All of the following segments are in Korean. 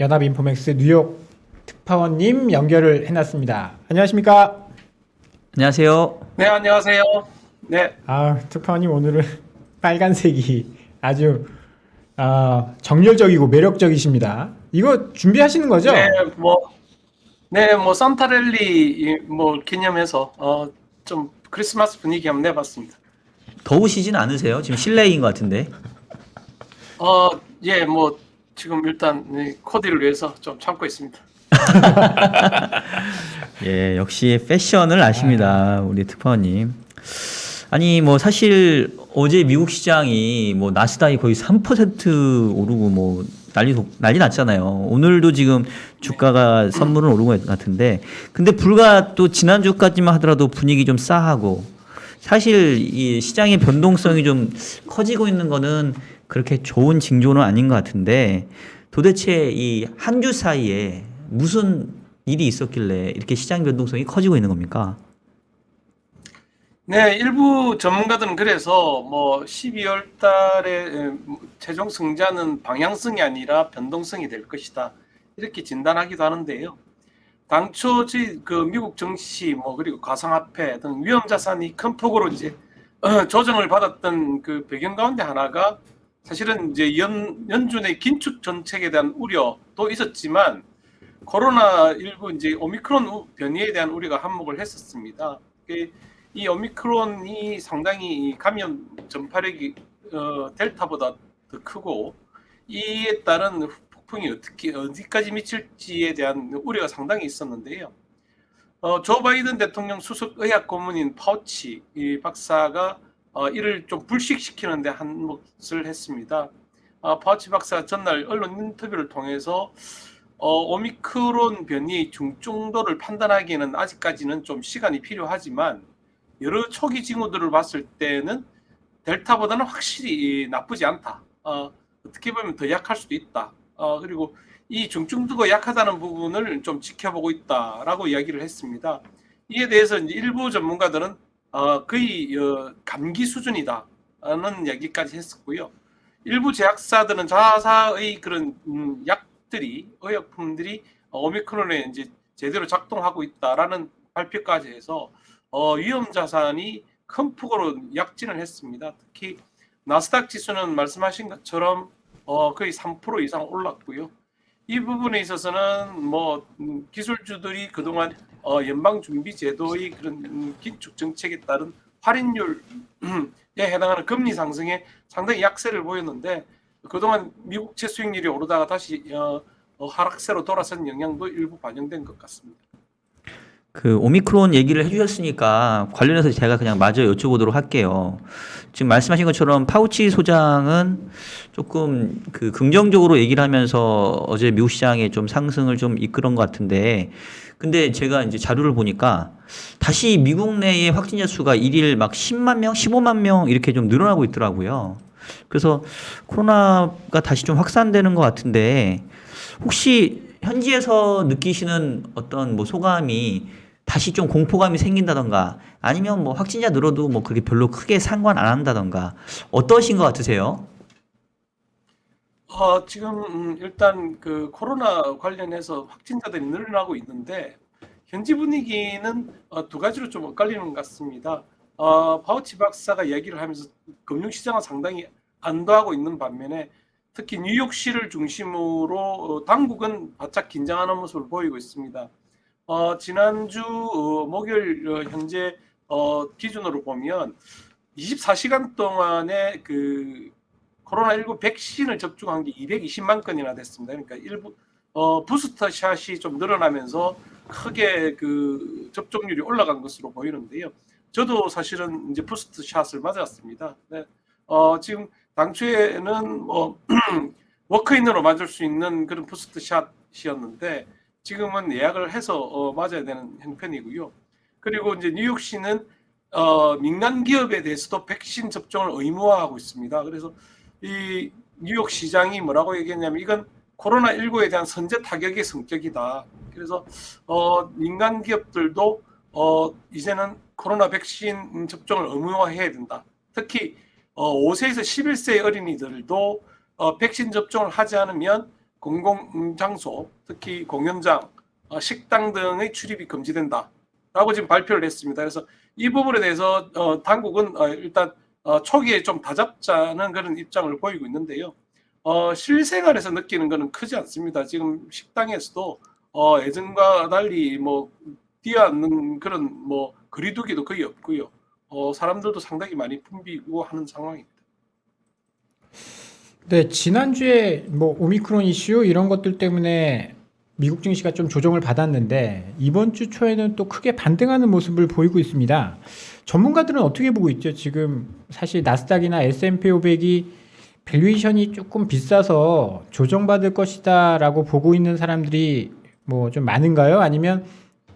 연합인포맥스 뉴욕 특파원님 연결을 해놨습니다. 안녕하십니까? 안녕하세요. 네, 안녕하세요. 네, 특파원님 오늘은 빨간색이 아주 정열적이고 매력적이십니다. 이거 준비하시는 거죠? 산타랠리 기념해서 좀 크리스마스 분위기 한번 내봤습니다. 더우시진 않으세요? 지금 실내인 것 같은데. 지금 일단 코디를 위해서 좀 참고 있습니다. 예, 역시 패션을 아십니다. 우리 특파원님. 아니, 사실 어제 미국 시장이 나스닥이 거의 3% 오르고 난리 났잖아요. 오늘도 지금 주가가 선물은 오른 것 같은데. 근데 불과 또 지난주까지만 하더라도 분위기 좀 싸하고 사실 이 시장의 변동성이 좀 커지고 있는 거는 그렇게 좋은 징조는 아닌 것 같은데 도대체 이 한 주 사이에 무슨 일이 있었길래 이렇게 시장 변동성이 커지고 있는 겁니까? 네, 일부 전문가들은 그래서 12월 달에 최종 승자는 방향성이 아니라 변동성이 될 것이다, 이렇게 진단하기도 하는데요. 당초 그 미국 증시 그리고 가상화폐 등 위험 자산이 큰 폭으로 이제 조정을 받았던 그 배경 가운데 하나가 사실은 이제 연준의 긴축 정책에 대한 우려도 있었지만 코로나19 이제 오미크론 변이에 대한 우려가 한몫을 했었습니다. 이 오미크론이 상당히 감염 전파력이 델타보다 더 크고 이에 따른 폭풍이 어디까지 미칠지에 대한 우려가 상당히 있었는데요. 조 바이든 대통령 수석 의학 고문인 파우치 이 박사가 이를 좀 불식시키는데 한몫을 했습니다. 파우치 박사가 전날 언론 인터뷰를 통해서 오미크론 변이의 중증도를 판단하기에는 아직까지는 좀 시간이 필요하지만 여러 초기 징후들을 봤을 때는 델타보다는 확실히 나쁘지 않다. 어떻게 보면 더 약할 수도 있다. 그리고 이 중증도가 약하다는 부분을 좀 지켜보고 있다라고 이야기를 했습니다. 이에 대해서 이제 일부 전문가들은 거의 감기 수준이다라는 얘기까지 했었고요. 일부 제약사들은 자사의 그런 약들이 의약품들이 오미크론에 이제 제대로 작동하고 있다라는 발표까지 해서 위험 자산이 큰 폭으로 약진을 했습니다. 특히 나스닥 지수는 말씀하신 것처럼 거의 3% 이상 올랐고요. 이 부분에 있어서는 기술주들이 그동안 연방준비제도의 그런 긴축 정책에 따른 할인율에 해당하는 금리 상승에 상당히 약세를 보였는데 그동안 미국채 수익률이 오르다가 다시 하락세로 돌아선 영향도 일부 반영된 것 같습니다. 그 오미크론 얘기를 해주셨으니까 관련해서 제가 그냥 마저 여쭤보도록 할게요. 지금 말씀하신 것처럼 파우치 소장은 조금 그 긍정적으로 얘기를 하면서 어제 미국 시장에 좀 상승을 좀 이끌은 것 같은데, 근데 제가 이제 자료를 보니까 다시 미국 내의 확진자 수가 일일 막 10만 명, 15만 명 이렇게 좀 늘어나고 있더라고요. 그래서 코로나가 다시 좀 확산되는 것 같은데 혹시 현지에서 느끼시는 어떤 소감이 다시 좀 공포감이 생긴다던가 아니면 확진자 늘어도 그렇게 별로 크게 상관 안 한다던가 어떠신 것 같으세요? 지금 일단 그 코로나 관련해서 확진자들이 늘어나고 있는데 현지 분위기는 두 가지로 좀 엇갈리는 것 같습니다. 파우치 박사가 이야기를 하면서 금융시장은 상당히 안도하고 있는 반면에 특히 뉴욕시를 중심으로 당국은 바짝 긴장하는 모습을 보이고 있습니다. 지난주 목요일 현재 기준으로 보면 24시간 동안에 그 코로나19 백신을 접종한 게 220만 건이나 됐습니다. 그러니까 일부 부스터 샷이 좀 늘어나면서 크게 그 접종률이 올라간 것으로 보이는데요. 저도 사실은 이제 부스터 샷을 맞았습니다. 네. 지금 당초에는 워크인으로 맞을 수 있는 그런 부스트 샷이었는데 지금은 예약을 해서 맞아야 되는 형편이고요. 그리고 이제 뉴욕시는 민간 기업에 대해서도 백신 접종을 의무화하고 있습니다. 그래서 이 뉴욕 시장이 뭐라고 얘기했냐면 이건 코로나19에 대한 선제 타격의 성격이다. 그래서 민간 기업들도 이제는 코로나 백신 접종을 의무화해야 된다. 특히 5세에서 11세 어린이들도 백신 접종을 하지 않으면 공공장소, 특히 공연장, 식당 등의 출입이 금지된다라고 지금 발표를 했습니다. 그래서 이 부분에 대해서 당국은 일단 초기에 좀 다잡자는 그런 입장을 보이고 있는데요. 실생활에서 느끼는 것은 크지 않습니다. 지금 식당에서도 예전과 달리 뭐 뛰어앉는 그런 뭐 거리두기도 거의 없고요. 사람들도 상당히 많이 붐비고 하는 상황입니다. 네, 지난주에 뭐 오미크론 이슈 이런 것들 때문에 미국 증시가 좀 조정을 받았는데 이번 주 초에는 또 크게 반등하는 모습을 보이고 있습니다. 전문가들은 어떻게 보고 있죠? 지금 사실 나스닥이나 S&P 500이 밸류에이션이 조금 비싸서 조정받을 것이다라고 보고 있는 사람들이 뭐 좀 많은가요? 아니면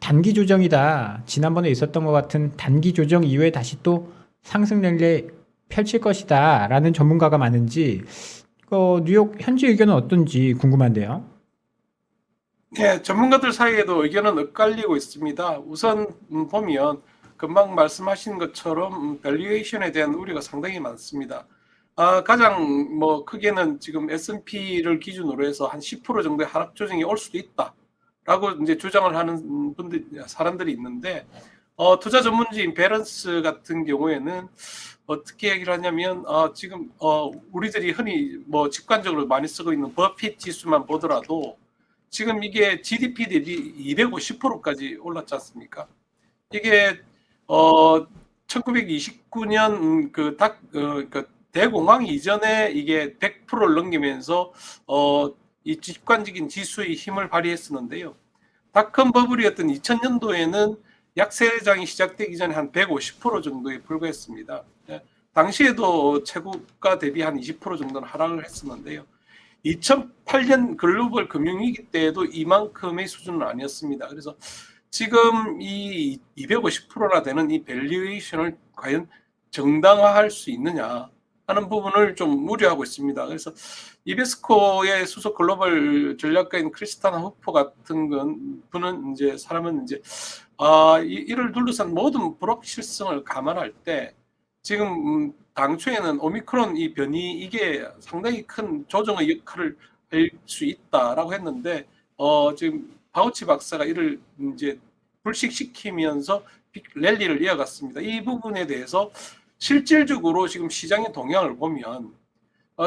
단기 조정이다. 지난번에 있었던 것 같은 단기 조정 이후에 다시 또 상승 랠리 펼칠 것이다라는 전문가가 많은지 뉴욕 현지 의견은 어떤지 궁금한데요. 네, 전문가들 사이에도 의견은 엇갈리고 있습니다. 우선 보면 금방 말씀하신 것처럼 밸류에이션에 대한 우려가 상당히 많습니다. 가장 뭐 크게는 지금 S&P를 기준으로 해서 한 10% 정도의 하락 조정이 올 수도 있다라고 이제 주장을 하는 사람들이 있는데 투자 전문지인 배런스 같은 경우에는 어떻게 얘기를 하냐면 지금 우리들이 흔히 뭐 직관적으로 많이 쓰고 있는 버핏 지수만 보더라도 지금 이게 GDP 대비 250%까지 올랐지 않습니까? 이게 1929년 그 대공황 이전에 이게 100%를 넘기면서 이 직관적인 지수의 힘을 발휘했었는데요. 닷컴 버블이었던 2000년도에는 약세장이 시작되기 전에 한 150% 정도에 불과했습니다. 당시에도 최고가 대비 한 20% 정도는 하락을 했었는데요. 2008년 글로벌 금융위기 때에도 이만큼의 수준은 아니었습니다. 그래서 지금 이 250%나 되는 이 밸류에이션을 과연 정당화할 수 있느냐 하는 부분을 좀 우려하고 있습니다. 그래서 이베스코의 수석 글로벌 전략가인 크리스타나 후퍼 같은 분은 이제 이를 둘러싼 모든 불확실성을 감안할 때 지금 당초에는 오미크론 이 변이 이게 상당히 큰 조정의 역할을 할 수 있다라고 했는데 지금 파우치 박사가 이를 이제 불식시키면서 랠리를 이어갔습니다. 이 부분에 대해서 실질적으로 지금 시장의 동향을 보면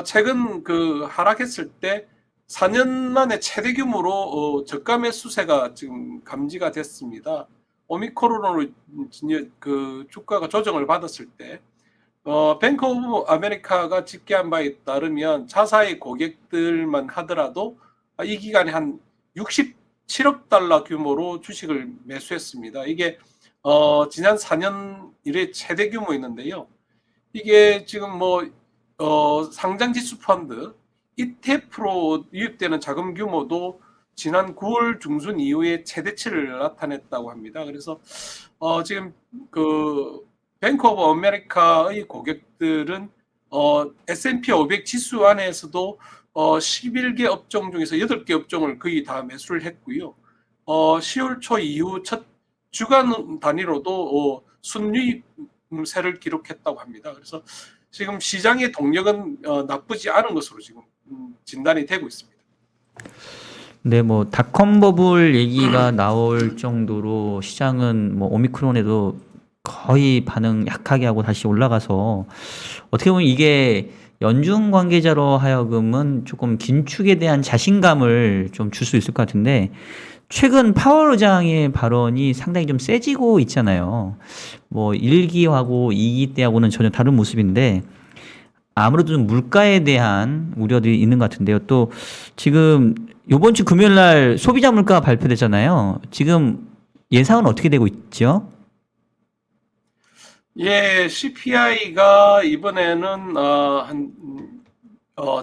최근 그 하락했을 때 4년 만에 최대 규모로 저가 매수세가 지금 감지가 됐습니다. 오미크론으로 그 주가가 조정을 받았을 때 뱅크 오브 아메리카가 집계한 바에 따르면 자사의 고객들만 하더라도 이 기간에 한 67억 달러 규모로 주식을 매수했습니다. 이게 지난 4년 이래 최대 규모였는데요. 이게 지금 뭐 상장지수 펀드 ETF로 유입되는 자금 규모도 지난 9월 중순 이후에 최대치를 나타냈다고 합니다. 그래서 지금 그 뱅크 오브 아메리카의 고객들은 S&P 500 지수 안에서도 11개 업종 중에서 8개 업종을 거의 다 매수를 했고요. 10월 초 이후 첫 주간 단위로도 순유입세를 기록했다고 합니다. 그래서 지금 시장의 동력은 나쁘지 않은 것으로 지금 진단이 되고 있습니다. 네, 뭐 닷컴 버블 얘기가 나올 정도로 시장은 뭐 오미크론에도 거의 반응 약하게 하고 다시 올라가서 어떻게 보면 이게 연중 관계자로 하여금은 조금 긴축에 대한 자신감을 좀 줄 수 있을 것 같은데 최근 파월 의장의 발언이 상당히 좀 세지고 있잖아요. 뭐 1기하고 2기 때하고는 전혀 다른 모습인데 아무래도 좀 물가에 대한 우려들이 있는 것 같은데요. 또 지금 이번 주 금요일 날 소비자 물가 발표되잖아요. 지금 예상은 어떻게 되고 있죠? 예, CPI가 이번에는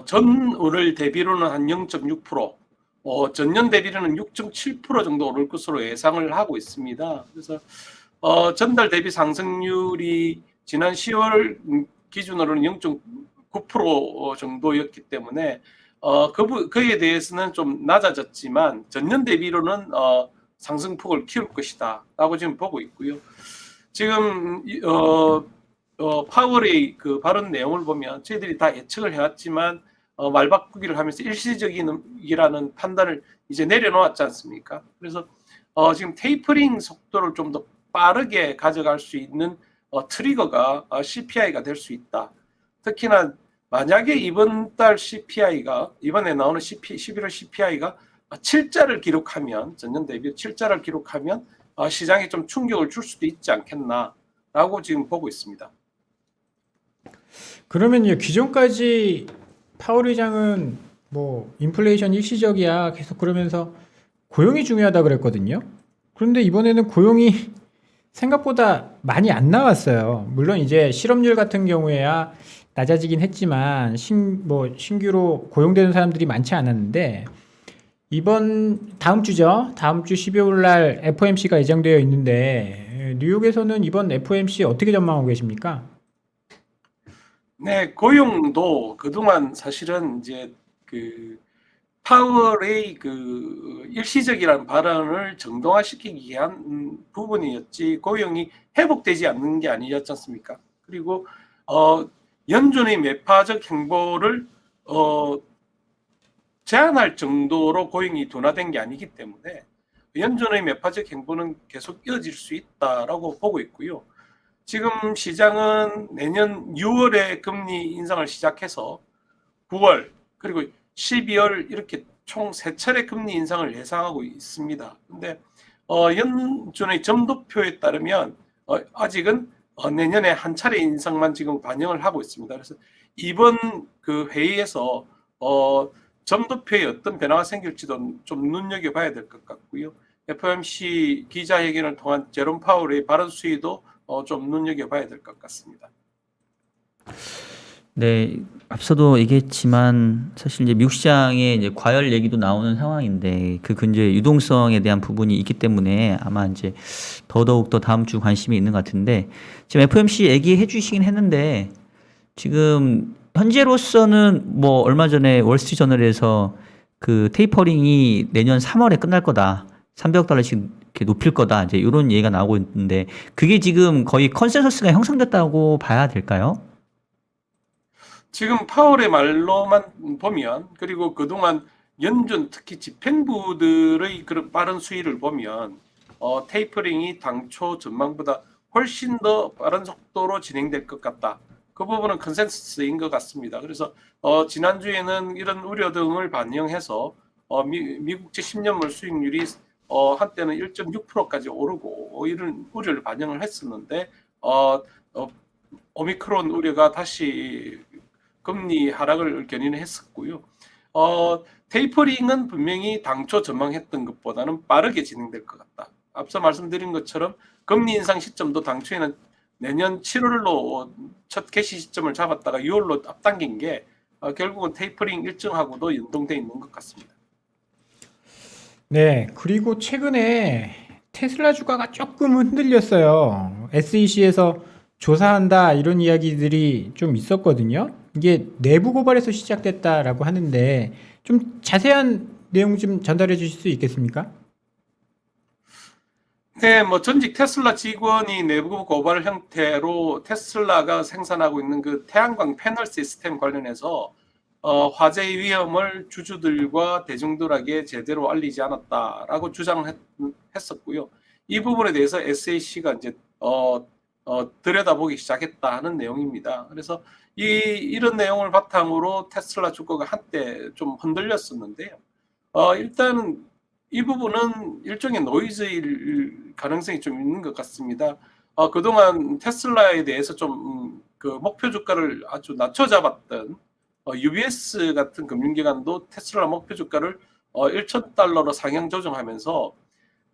전월 대비로는 한 0.6%, 전년 대비로는 6.7% 정도 오를 것으로 예상을 하고 있습니다. 그래서 전달 대비 상승률이 지난 10월 기준으로는 0.9% 정도였기 때문에 그에 대해서는 좀 낮아졌지만 전년 대비로는 상승폭을 키울 것이다라고 지금 보고 있고요. 지금 파월의 그 발언 내용을 보면 저희들이 다 예측을 해왔지만 말 바꾸기를 하면서 일시적이라는 판단을 이제 내려놓았지 않습니까? 그래서 지금 테이퍼링 속도를 좀 더 빠르게 가져갈 수 있는 트리거가 CPI가 될 수 있다. 특히나 만약에 이번 달 CPI가 이번에 나오는 11월 CPI가 7자를 기록하면 전년 대비 7자를 기록하면 시장에 좀 충격을 줄 수도 있지 않겠나라고 지금 보고 있습니다. 그러면요, 기존까지 파월 의장은 뭐 인플레이션 일시적이야 계속 그러면서 고용이 중요하다 그랬거든요. 그런데 이번에는 고용이 생각보다 많이 안 나왔어요. 물론 이제 실업률 같은 경우에야 낮아지긴 했지만 신규로 고용되는 사람들이 많지 않았는데 다음 주죠. 다음 주 12월 날 FOMC가 예정되어 있는데 뉴욕에서는 이번 FOMC 어떻게 전망하고 계십니까? 네, 고용도 그동안 사실은 이제 그 파월의 그 일시적이라는 발언을 정당화시키기 위한 부분이었지 고용이 회복되지 않는 게 아니었지 않습니까? 그리고 연준의 매파적 행보를 제한할 정도로 고용이 둔화된 게 아니기 때문에 연준의 매파적 행보는 계속 이어질 수 있다라고 보고 있고요. 지금 시장은 내년 6월에 금리 인상을 시작해서 9월 그리고 12월 이렇게 총 3차례 금리 인상을 예상하고 있습니다. 근데 연준의 점도표에 따르면 아직은 내년에 한 차례 인상만 지금 반영을 하고 있습니다. 그래서 이번 그 회의에서 점도표에 어떤 변화가 생길지도 좀 눈여겨봐야 될 것 같고요. FOMC 기자회견을 통한 제롬 파월의 발언 수위도 좀 눈여겨봐야 될 것 같습니다. 네, 앞서도 얘기했지만 사실 이제 미국 시장에 이제 과열 얘기도 나오는 상황인데 그 근저의 유동성에 대한 부분이 있기 때문에 아마 이제 더더욱 더 다음 주 관심이 있는 것 같은데 지금 FOMC 얘기해 주시긴 했는데 지금 현재로서는 뭐 얼마 전에 월스트리트 저널에서 그 테이퍼링이 내년 3월에 끝날 거다. 300억 달러씩 이렇게 높일 거다. 이제 이런 얘기가 나오고 있는데 그게 지금 거의 컨센서스가 형성됐다고 봐야 될까요? 지금 파월의 말로만 보면 그리고 그동안 연준 특히 집행부들의 그런 빠른 수위를 보면 테이퍼링이 당초 전망보다 훨씬 더 빠른 속도로 진행될 것 같다. 그 부분은 컨센서스인 것 같습니다. 그래서 지난주에는 이런 우려 등을 반영해서 미국제 10년물 수익률이 한때는 1.6%까지 오르고 이런 우려를 반영을 했었는데 오미크론 우려가 다시 금리 하락을 견인을 했었고요. 테이퍼링은 분명히 당초 전망했던 것보다는 빠르게 진행될 것 같다. 앞서 말씀드린 것처럼 금리 인상 시점도 당초에는 내년 7월로 첫 개시 시점을 잡았다가 6월로 앞당긴 게 결국은 테이퍼링 일정하고도 연동돼 있는 것 같습니다. 네, 그리고 최근에 테슬라 주가가 조금 흔들렸어요. SEC에서 조사한다 이런 이야기들이 좀 있었거든요. 이게 내부 고발에서 시작됐다라고 하는데 좀 자세한 내용 좀 전달해 주실 수 있겠습니까? 네, 뭐 전직 테슬라 직원이 내부 고발 형태로 테슬라가 생산하고 있는 그 태양광 패널 시스템 관련해서 화재의 위험을 주주들과 대중들에게 제대로 알리지 않았다라고 주장했었고요. 이 부분에 대해서 SAC가 이제 들여다보기 시작했다 하는 내용입니다. 그래서 이런 내용을 바탕으로 테슬라 주가가 한때 좀 흔들렸었는데요. 일단은 이 부분은 일종의 노이즈일 가능성이 좀 있는 것 같습니다. 그동안 테슬라에 대해서 좀 그 목표 주가를 아주 낮춰 잡았던 UBS 같은 금융기관도 테슬라 목표 주가를 1,000달러로 상향 조정하면서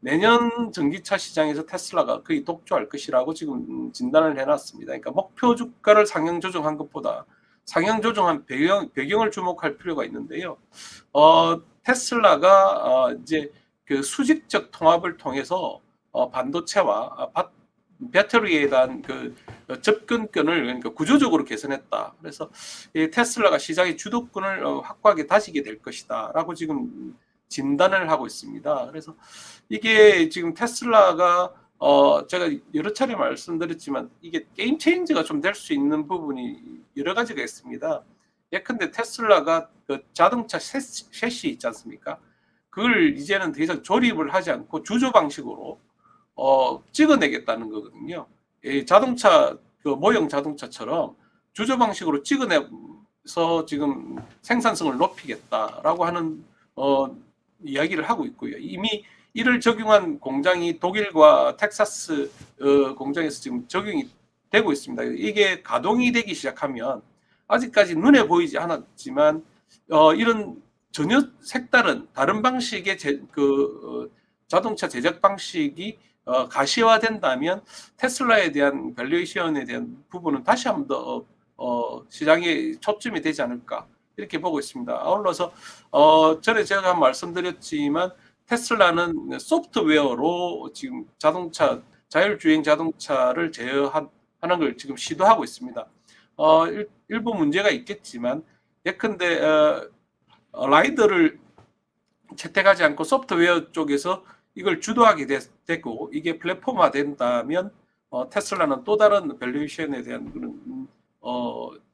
내년 전기차 시장에서 테슬라가 거의 독주할 것이라고 지금 진단을 해놨습니다. 그러니까 목표 주가를 상향 조정한 것보다 상향 조정한 배경을 주목할 필요가 있는데요. 테슬라가 이제 그 수직적 통합을 통해서 반도체와 배터리에 대한 그 접근권을 그러니까 구조적으로 개선했다. 그래서 이 테슬라가 시장의 주도권을 확고하게 다지게 될 것이다라고 지금 진단을 하고 있습니다. 그래서 이게 지금 테슬라가 제가 여러 차례 말씀드렸지만 이게 게임 체인저가 좀 될 수 있는 부분이 여러 가지가 있습니다. 예컨대 테슬라가 그 자동차 셰시 있지 않습니까? 그걸 이제는 더 이상 조립을 하지 않고 주조 방식으로 찍어내겠다는 거거든요. 이 자동차 그 모형 자동차처럼 주조 방식으로 찍어내서 지금 생산성을 높이겠다라고 하는 이야기를 하고 있고요. 이미 이를 적용한 공장이 독일과 텍사스 공장에서 지금 적용이 되고 있습니다. 이게 가동이 되기 시작하면 아직까지 눈에 보이지 않았지만 이런 전혀 색다른 다른 방식의 자동차 제작 방식이 가시화된다면 테슬라에 대한 밸류에이션에 대한 부분은 다시 한번 더 시장에 초점이 되지 않을까 이렇게 보고 있습니다. 아울러서 전에 제가 말씀드렸지만 테슬라는 소프트웨어로 지금 자율주행 자동차를 제어하는 걸 지금 시도하고 있습니다. 일부 문제가 있겠지만 예컨대 라이더를 채택하지 않고 소프트웨어 쪽에서 이걸 주도하게 되고 이게 플랫폼화 된다면 테슬라는 또 다른 밸류에이션에 대한 그런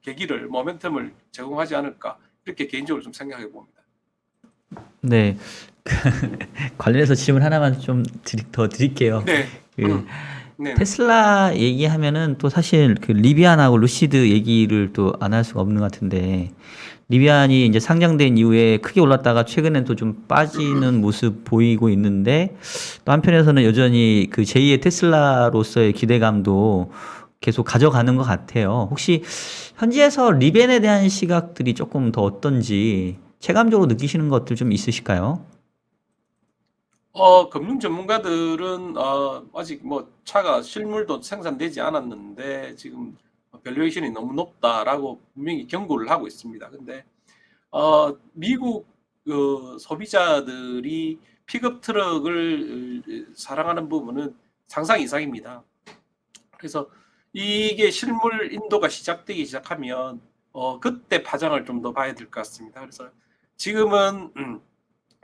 계기를 모멘텀을 제공하지 않을까 이렇게 개인적으로 좀 생각해 봅니다. 네. 관련해서 질문 하나만 좀 더 드릴게요. 네. 네. 테슬라 얘기하면은 또 사실 그 리비안하고 루시드 얘기를 또 안 할 수가 없는 것 같은데, 리비안이 이제 상장된 이후에 크게 올랐다가 최근엔 또 좀 빠지는 모습 보이고 있는데, 또 한편에서는 여전히 그 제2의 테슬라로서의 기대감도 계속 가져가는 것 같아요. 혹시 현지에서 리벤에 대한 시각들이 조금 더 어떤지 체감적으로 느끼시는 것들 좀 있으실까요? 금융 전문가들은 아직 뭐 차가 실물도 생산되지 않았는데 지금 밸류에이션이 너무 높다라고 분명히 경고를 하고 있습니다. 근데 미국 소비자들이 픽업 트럭을 사랑하는 부분은 상상 이상입니다. 그래서 이게 실물 인도가 시작되기 시작하면 그때 파장을 좀 더 봐야 될 것 같습니다. 그래서 지금은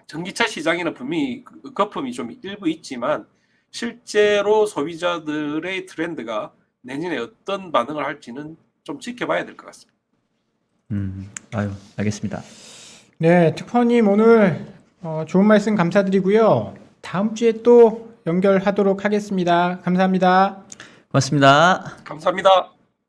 전기차 시장에는 분명히 거품이 좀 일부 있지만 실제로 소비자들의 트렌드가 내년에 어떤 반응을 할지는 좀 지켜봐야 될 것 같습니다. 아유, 알겠습니다. 네, 특파원님 오늘 좋은 말씀 감사드리고요. 다음 주에 또 연결하도록 하겠습니다. 감사합니다. 고맙습니다. 감사합니다.